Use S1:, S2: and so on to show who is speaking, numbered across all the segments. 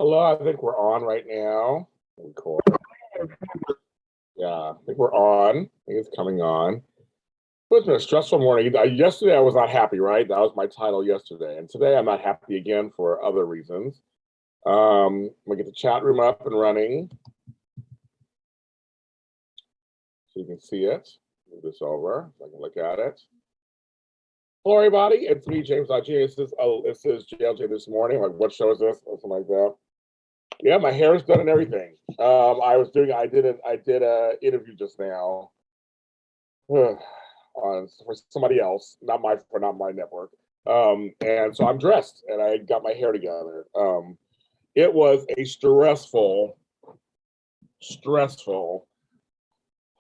S1: Hello, I think we're on right now. Record. Yeah, I think we're on. I think it's coming on. It's been a stressful morning. Yesterday, I was not happy, right? That was my title yesterday. And today, I'm not happy again for other reasons. I'm going to get the chat room up and running so you can see it. Move this over so I can look at it. Hello, everybody. It's me, JLJ. This is JLJ this morning. Like, what show is this? Something like that. Yeah, my hair is done and everything. I did a interview just now for somebody else, not my network. And so I'm dressed and I got my hair together. It was a stressful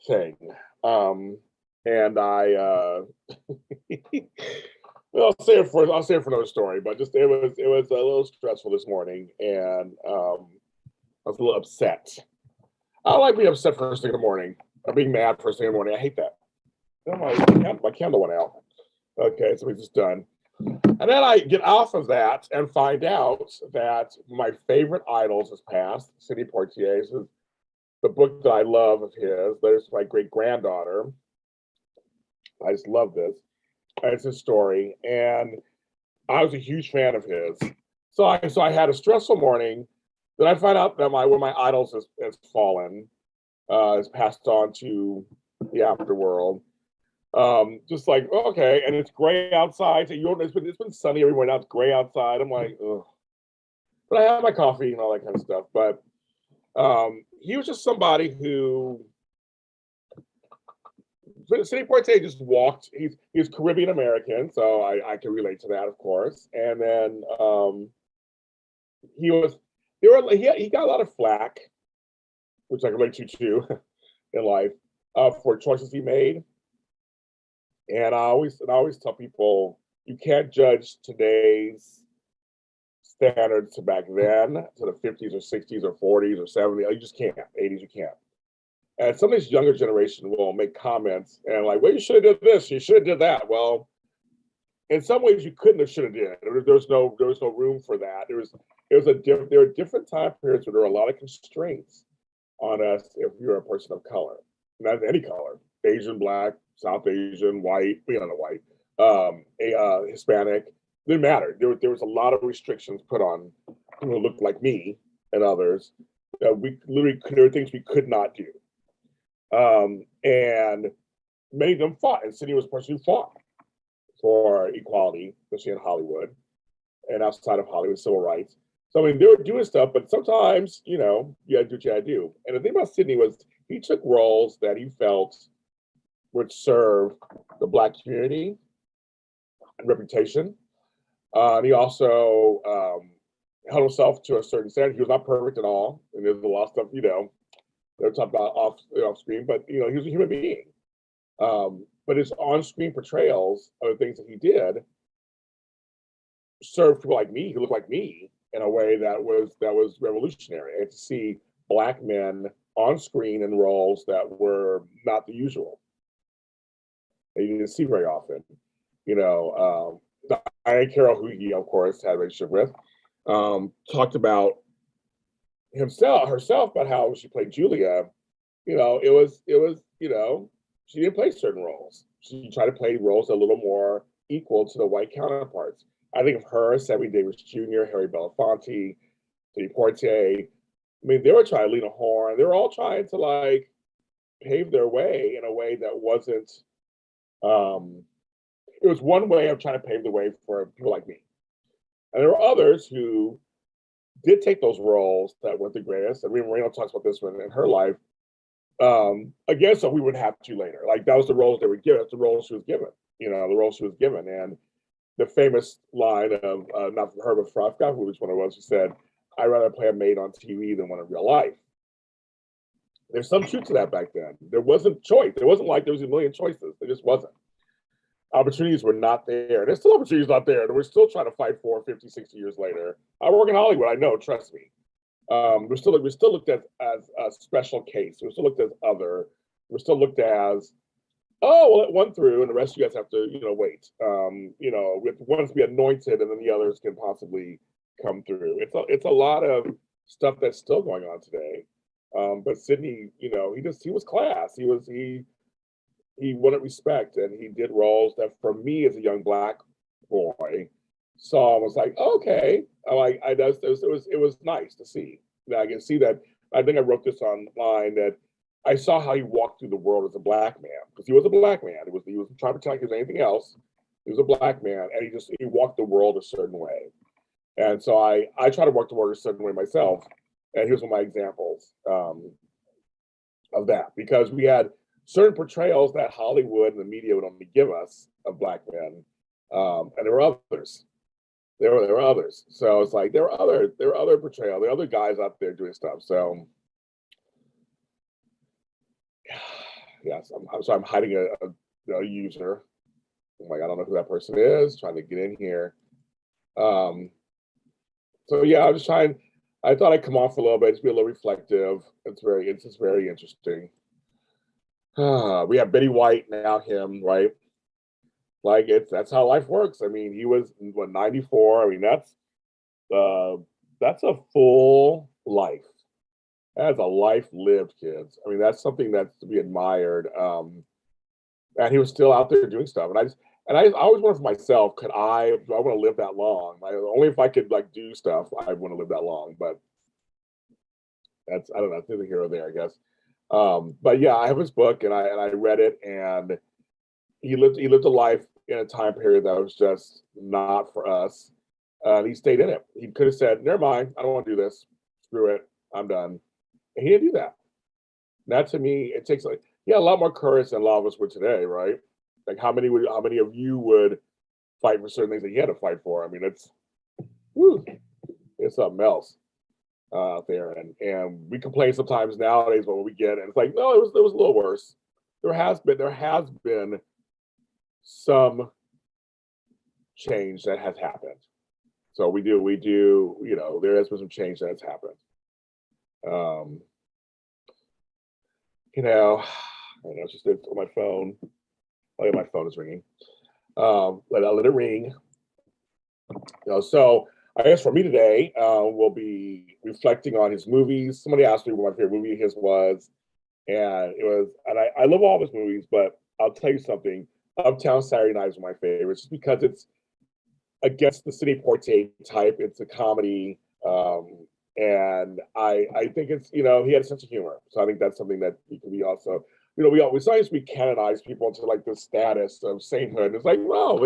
S1: thing. And I well, I'll save it for another story, but just it was a little stressful this morning, and I was a little upset. I don't like being upset first thing in the morning. I'm being mad first thing in the morning. I hate that. Oh, my candle went out. Okay, so we're just done. And then I get off of that and find out that my favorite idols has passed. Sidney Poitier. This is the book that I love of his. There's my great granddaughter. I just love this. It's his story, and I was a huge fan of his. So I had a stressful morning. Then I find out that one of my idols has fallen, has passed on to the afterworld. Just like, okay, and it's gray outside. So it's been sunny every morning. Now it's gray outside. I'm like, ugh. But I have my coffee and all that kind of stuff. But he was just somebody who. Sidney Poitier just walked. He's Caribbean American, so I can relate to that, of course. And then he got a lot of flack, which I can relate to too in life, for choices he made. And I always tell people you can't judge today's standards to back then, to the 50s or 60s or 40s or 70s. You just can't. 80s, you can't. And some of this younger generation will make comments and like, well, you should have did this, you should have did that. Well, in some ways, you couldn't have, should have did. There was no room for that. There were different time periods where there were a lot of constraints on us if you're a person of color, not any color, Asian, Black, South Asian, white, not white, Hispanic. Didn't matter. There was a lot of restrictions put on people who looked like me and others. There were things we could not do. And many of them fought, and Sidney was a person who fought for equality, especially in Hollywood and outside of Hollywood, civil rights. So, I mean, they were doing stuff, but sometimes, you gotta do what you gotta do. And the thing about Sidney was he took roles that he felt would serve the Black community and reputation. And he also held himself to a certain standard. He was not perfect at all, and there's a lot of stuff, they're talking about off screen, but he was a human being. But his on-screen portrayals of the things that he did served people like me, who looked like me, in a way that was revolutionary. And to see Black men on screen in roles that were not the usual, that you didn't see very often. Diane Carroll, who he of course had a relationship with, talked about herself about how she played Julia. It was she didn't play certain roles. She tried to play roles a little more equal to the white counterparts. I think of her, Sammy Davis Jr., Harry Belafonte, Sidney Poitier. I mean, they were trying to lead a horn. They were all trying to like pave their way in a way that wasn't. It was one way of trying to pave the way for people like me, and there were others who did take those roles that weren't the greatest. And Rita Moreno talks about this one in her life. Again, so we would have to later. Like that was the roles they were given. That's the roles she was given. The roles she was given. And the famous line of not from her, but from I forgot which one it was. She said, "I'd rather play a maid on TV than one in real life." There's some truth to that back then. There wasn't choice. It wasn't like there was a million choices. There just wasn't. Opportunities were not there. There's still opportunities not there that we're still trying to fight for 50, 60 years later. I work in Hollywood. I know, trust me. We're still looked at as a special case. We're still looked at as other. We're still looked at as, oh, well, it went through, and the rest of you guys have to, wait. We have to be anointed, and then the others can possibly come through. It's a lot of stuff that's still going on today. But Sidney, he was class. He wanted respect, and he did roles that, for me as a young black boy, saw and was like, okay, it was nice to see. Now I can see that. I think I wrote this online that I saw how he walked through the world as a black man, because he was a black man. He was trying to pretend like he was anything else. He was a black man, and he walked the world a certain way. And so I try to walk the world a certain way myself. And here's one of my examples of that, because we had certain portrayals that Hollywood and the media would only give us of black men, and there were others. There were others. So it's like there were other portrayals. There were other guys out there doing stuff. So yes, I'm hiding a user. I'm like, I don't know who that person is. Trying to get in here. So yeah, I'm just trying. I thought I'd come on for a little bit, just be a little reflective. It's just very interesting. We have Betty White now, him, right? Like that's how life works. I mean, he was what, 94. I mean, that's a full life. That's a life lived, kids. I mean, that's something that's to be admired. And he was still out there doing stuff. And I always wonder for myself, do I want to live that long? Only if I could like do stuff, I want to live that long. But I don't know, it's neither here or there, I guess. But yeah, I have his book, and I read it, and he lived a life in a time period that was just not for us. And he stayed in it. He could have said, "Never mind, I don't want to do this. Screw it, I'm done." And he didn't do that. That, to me, it takes like, yeah, a lot more courage than a lot of us would today, right? Like how many of you would fight for certain things that he had to fight for? I mean, whew, it's something else out there, and we complain sometimes nowadays about what we get, and it's like, no, it was a little worse. There has been some change that has happened. So we do, there has been some change that has happened. Um, I know it's on my phone. Oh yeah, my phone is ringing. Let it ring. So I guess for me today, we'll be reflecting on his movies. Somebody asked me what my favorite movie of his was, and I love all of his movies, but I'll tell you something. Uptown Saturday Night is my favorite, just because it's against the Sidney Poitier type. It's a comedy, and I think he had a sense of humor. So I think that's something that he can be also. We sometimes we canonize people into like the status of sainthood. It's like, well,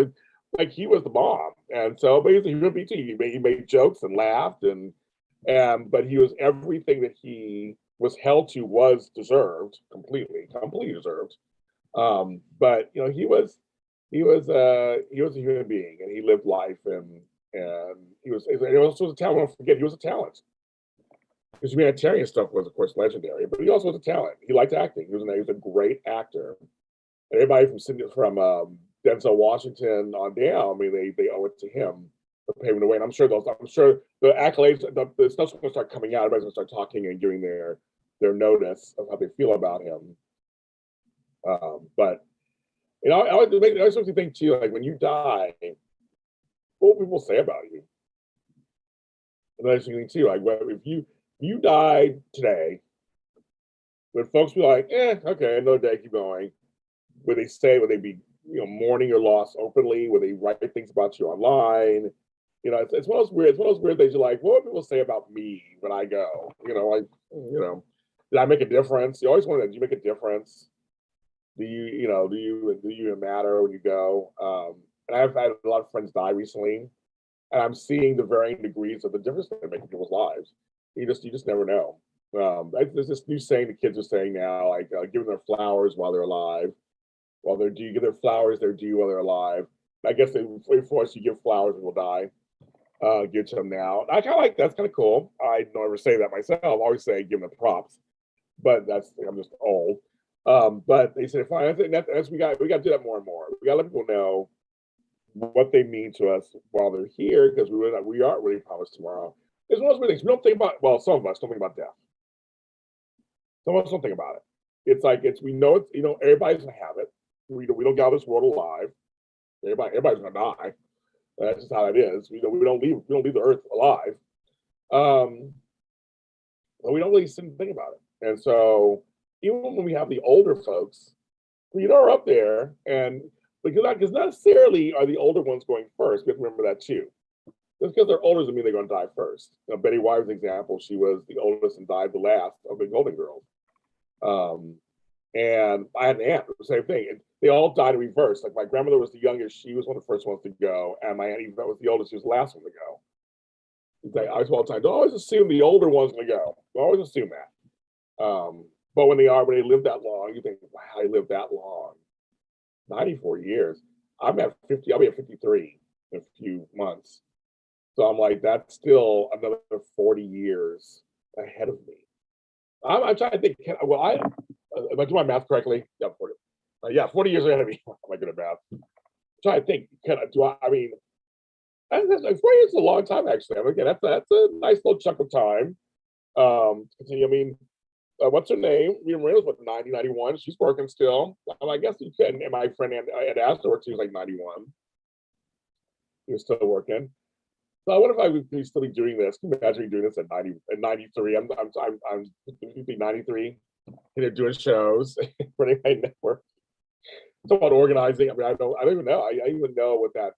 S1: like he was the bomb, and so but he's a human being too. He made jokes and laughed, but he was everything that he was held to was deserved, completely deserved. But he was a human being, and he lived life, and he also was a talent. Don't forget, he was a talent. His humanitarian stuff was, of course, legendary, but he also was a talent. He liked acting. He was a great actor. And everybody from Denzel Washington on down, I mean, they owe it to him for paving the way. And I'm sure the accolades, the stuff's going to start coming out. Everybody's going to start talking and giving their notice of how they feel about him. But I always think too, like when you die, what will people say about you? And that's the thing too. Like, if you died today, would folks be like, okay, another day, keep going? Would they be, mourning your loss openly? Would they write things about you online? It's one of those weird things. You're like, what would people say about me when I go? Did I make a difference? You always wonder, did you make a difference? Do you matter when you go? And I've had a lot of friends die recently, and I'm seeing the varying degrees of the difference they make in people's lives. You just never know. There's this new saying the kids are saying now, like giving their flowers while they're alive, while they're due. Give their flowers their due while they're alive. I guess they force you give flowers when they'll die. Give to them now. I kind of like that's kind of cool. I don't ever say that myself. I always say give them the props, but I'm just old. But they said fine. I think that's we got to do that more and more. We got to let people know what they mean to us while they're here, because we aren't really promised tomorrow. It's one of those things we don't think about. Well, some of us don't think about death. Some of us don't think about it. It's like we know it's everybody's gonna have it. We don't get out of this world alive. Everybody's gonna die. That's just how it is. We don't leave the earth alive. but we don't really sit and think about it. And so even when we have the older folks, you know, are up there, and because not necessarily are the older ones going first. We have to remember that too. Just because they're older doesn't mean they're going to die first. You know, Betty White's example, she was the oldest and died the last of the Golden Girls. Um, and I had an aunt, the same thing. And they all died in reverse. Like my grandmother was the youngest, she was one of the first ones to go, and my aunt Eva was the oldest, she was the last one to go. Like, I was all the time, don't always assume the older one's going to go. Don't always assume that. But when they live that long, you think, wow, they lived that long. 94 years. I'm at 50, I'll be at 53 in a few months. So I'm like, that's still another 40 years ahead of me. I'm trying to think, if I do my math correctly, yeah, 40. Yeah, 40 years ahead of me. Am I good at math? I'm trying to think, I mean, 4 years is a long time, actually. I mean, again, that's a nice little chunk of time. I mean, what's her name? Marina's what, 90, 91. She's working still. I guess you can. And my friend had asked her, she was like 91. He was still working. So I wonder if I would still be doing this. Can you imagine me doing this at 90, at 93? I'm 93. And they're doing shows for my network. Talk about organizing. I mean, I don't even know. I even know what that.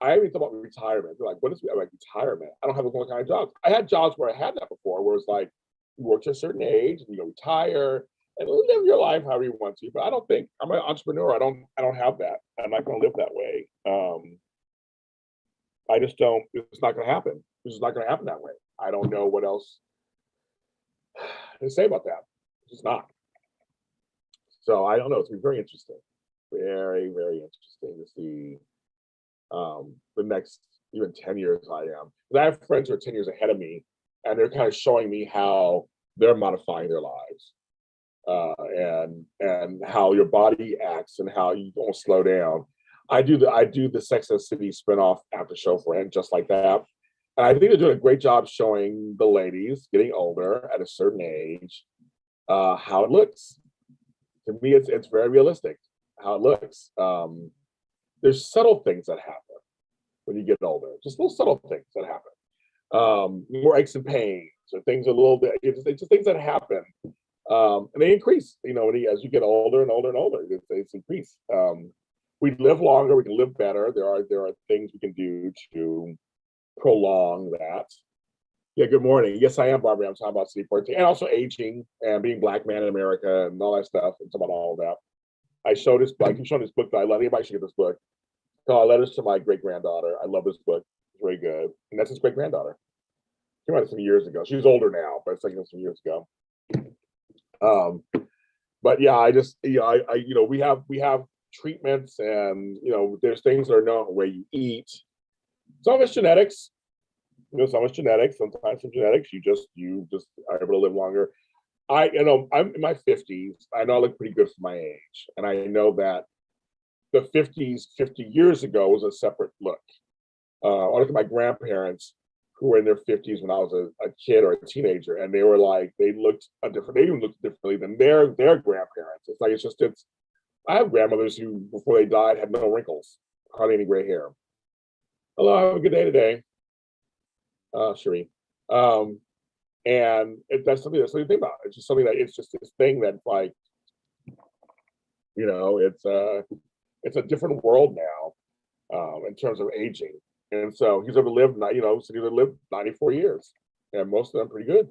S1: I even thought about retirement. They're like, what is like retirement? I don't have a one kind of job. I had jobs where I had that before, where it's like you work to a certain age and you go retire and live your life however you want to. But I don't think I'm an entrepreneur. I don't have that. I'm not going to live that way. I just don't. It's not going to happen. It's just not going to happen that way. I don't know what else to say about that. It's just not. So I don't know. It's going to be very interesting. Very, very interesting to see the next even 10 years I am. Because I have friends who are 10 years ahead of me, and they're kind of showing me how they're modifying their lives. And how your body acts and how you don't slow down. I do the Sex and the City spinoff after show friend just like that. And I think they're doing a great job showing the ladies getting older at a certain age, how it looks. To me, it's very realistic how it looks. There's subtle things that happen when you get older, just little subtle things that happen. More aches and pains, or things a little bit, it's just things that happen. And they increase, you know, as you get older and older and older, it's increase. We live longer, we can live better. There are things we can do to prolong that. Yeah, good morning. Yes, I am, Barbara. I'm talking about Poitier and also aging and being Black man in America and all that stuff. It's about all of that. I showed this, I keep showing this book that I love. Anybody should get this book. It's called Letters to My Great Granddaughter. I love this book. It's very good. And that's his great granddaughter. Came out some years ago. She's older now, but it's like some years ago. But yeah, I just, you know, we have treatments, and you know, there's things that are known the way you eat. Some of it's genetics. You know, some of it's genetics. Sometimes some genetics. You just are able to live longer. I'm in my 50s. I know I look pretty good for my age, and I know that the 50s 50 years ago was a separate look. I look at my grandparents who were in their 50s when I was a kid or a teenager, and they were like, they looked different. They even looked differently than their grandparents. It's like it's. I have grandmothers who, before they died, had no wrinkles, hardly any gray hair. Hello, have a good day today, Cherie. And that's something to think about. It's just something that it's just this thing that, like, you know, it's a different world now in terms of aging. And so he's ever lived, you know, so he's lived 94 years, and most of them pretty good,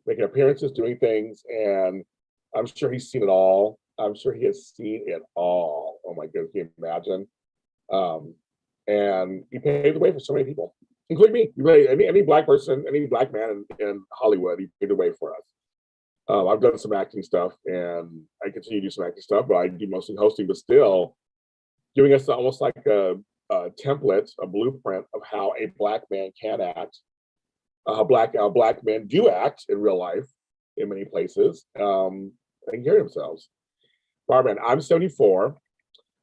S1: making appearances, doing things, and I'm sure he's seen it all. I'm sure he has seen it all. Oh my goodness, can you imagine? And he paved the way for so many people, including me. Really, any Black person, any Black man in Hollywood, he paved the way for us. I've done some acting stuff, and I continue to do some acting stuff, but I do mostly hosting, but still giving us almost like a template, a blueprint of how a Black man can act, how Black men do act in real life in many places, and carry themselves. Barman, I'm 74.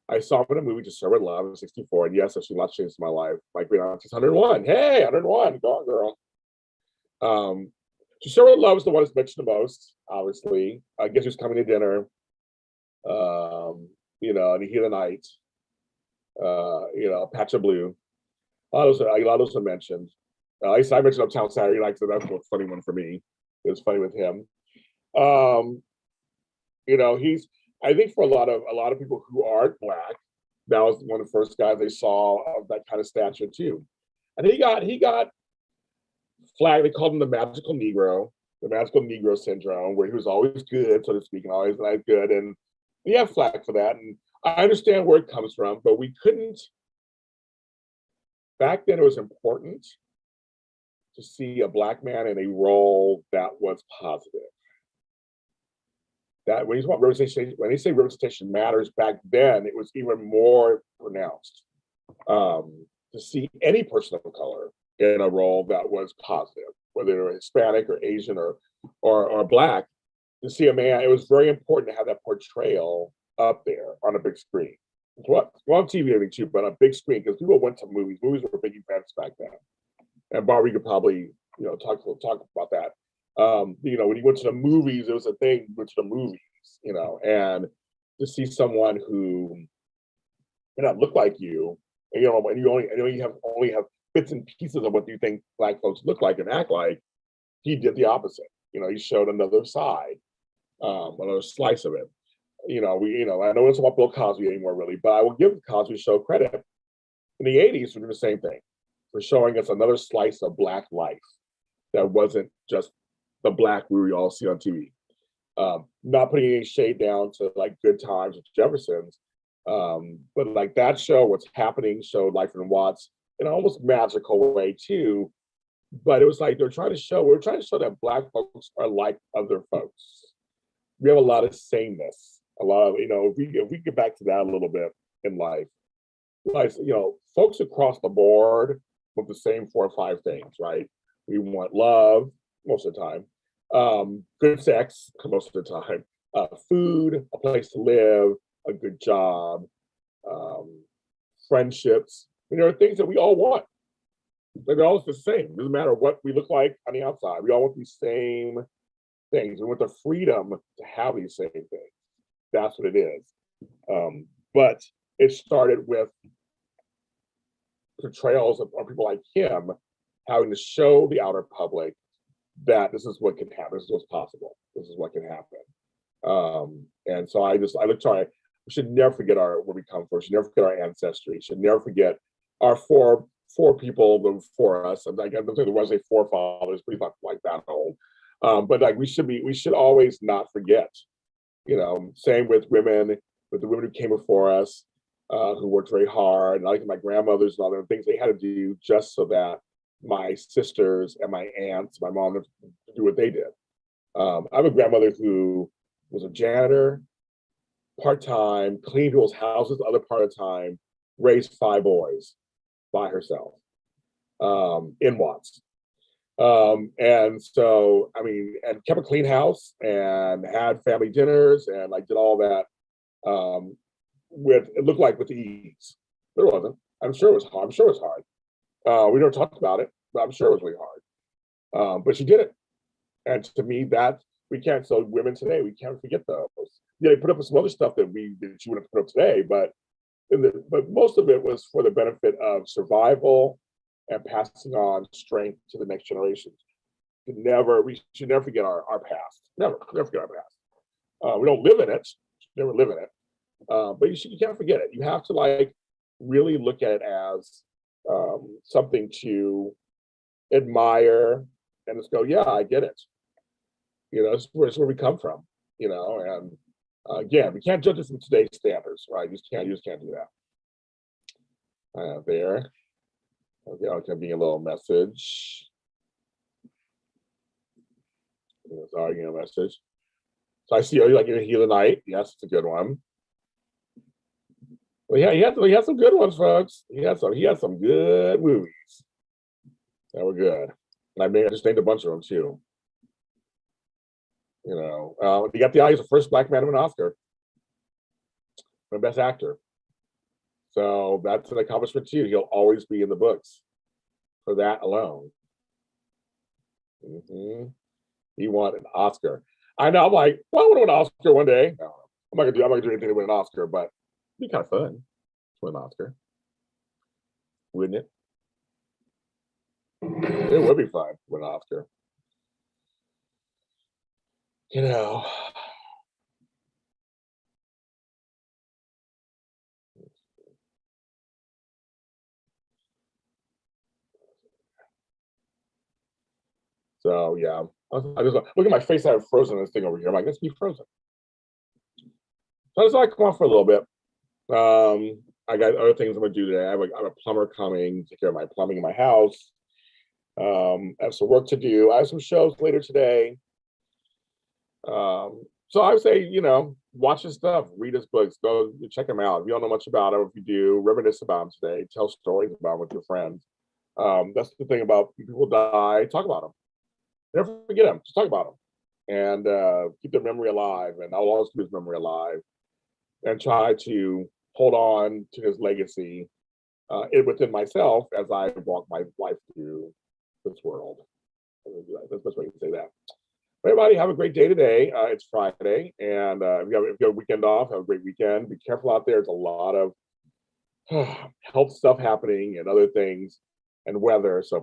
S1: I saw him in a movie, Just Serve with Love, in 64. And yes, I've seen lots of changes in my life. My great auntie's 101. Hey, 101. Go on, girl. Just Serve with Love is the one that's mentioned the most, obviously. I guess who's coming to dinner. You know, and the Heat of the Night. You know, Patch of Blue. A lot of those are mentioned. I mentioned Uptown Saturday Night, so that's a funny one for me. It was funny with him. Um, he's I think for a lot of people who aren't black, that was one of the first guys they saw of that kind of stature too. And he got flagged. They called him the magical Negro syndrome, where he was always good, so to speak, and always like good. And he had flack for that. And I understand where it comes from, but we couldn't back then. It was important to see a black man in a role that was positive. That when they say representation matters, back then it was even more pronounced. To see any person of color in a role that was positive, whether they were Hispanic or Asian or black, to see a man, it was very important to have that portrayal up there on a big screen. Well, on TV, I think too, but on a big screen, because people went to movies. Movies were big events back then. And Barbie could probably, talk about that. When you went to the movies, it was a thing. You went to the movies, and to see someone who may not look like you, and you only have bits and pieces of what you think black folks look like and act like. He did the opposite. He showed another side, another slice of it. I know it's about Bill Cosby anymore, really, but I will give the Cosby Show credit. In the '80s, we did the same thing for showing us another slice of black life that wasn't just the black we all see on TV. Not putting any shade down to like Good Times with Jefferson's, but like that show, What's Happening, showed life in Watts in an almost magical way too. But it was like we were trying to show that black folks are like other folks. We have a lot of sameness. A lot of, if we get back to that a little bit in life, like, folks across the board with the same 4 or 5 things, right? We want love most of the time, good sex most of the time, food, a place to live, a good job, friendships. There are things that we all want. They're all the same. It doesn't matter what we look like on the outside. We all want these same things. We want the freedom to have these same things. That's what it is. But it started with portrayals of people like him having to show the outer public that this is what can happen. This is what's possible. This is what can happen. And so I look sorry. We should never forget where we come from. We should never forget our ancestry. We should never forget our four people before us. And like, I'm saying the ones say forefathers, pretty much like that old. But like we should always not forget. Same with women, with the women who came before us, who worked very hard. And like my grandmothers and all the things they had to do just so that my sisters and my aunts, my mom, do what they did. I have a grandmother who was a janitor, part-time, cleaned people's houses the other part of the time, raised 5 boys by herself in Watts. And so, and kept a clean house and had family dinners and like did all that it looked like with ease. But it wasn't. I'm sure it was hard. We never talked about it, but I'm sure it was really hard. But she did it. And to me, that we can't, so women today, we can't forget those. Yeah, they put up with some other stuff that you wouldn't put up today, but most of it was for the benefit of survival and passing on strength to the next generation. We should never forget our past. Never forget our past. We don't live in it. Never live in it. But you can't forget it. You have to like really look at it as something to admire and just go, yeah, I get it. It's where we come from. And again, we can't judge it from today's standards, right? You just can't do that. There. Okay, I'll give me a little message. Sorry, a message. So I see you like in Heal the Night. Yes, it's a good one. Well, yeah, he had some good ones, folks. He had some good movies that were good. And I just named a bunch of them too. He got the the first black man to win an Oscar for Best Actor. So that's an accomplishment too. He'll always be in the books for that alone. He won an Oscar. I know. I'm like, well, I want to win an Oscar one day. No, I'm not gonna do anything to win an Oscar, but it'd be kind of fun to win an Oscar, wouldn't it? It would be fun to win an Oscar. you know. So yeah, I just look at my face. I have frozen this thing over here. I'm like, let's be frozen. So I just like come off for a little bit. I got other things I'm gonna do today. I have a plumber coming to take care of my plumbing in my house. I have some work to do. I have some shows later today. So I would say, watch his stuff, read his books, go check him out. If you don't know much about him, if you do, reminisce about him today. Tell stories about him with your friends. That's the thing about people die. Talk about them. Never forget them. Just talk about them and keep their memory alive. And I'll always keep his memory alive and try to hold on to his legacy within myself as I walk my life through this world. That's the best way to say that. Everybody, have a great day today. It's Friday, and if you have a weekend off, have a great weekend. Be careful out there. There's a lot of health stuff happening and other things and weather. So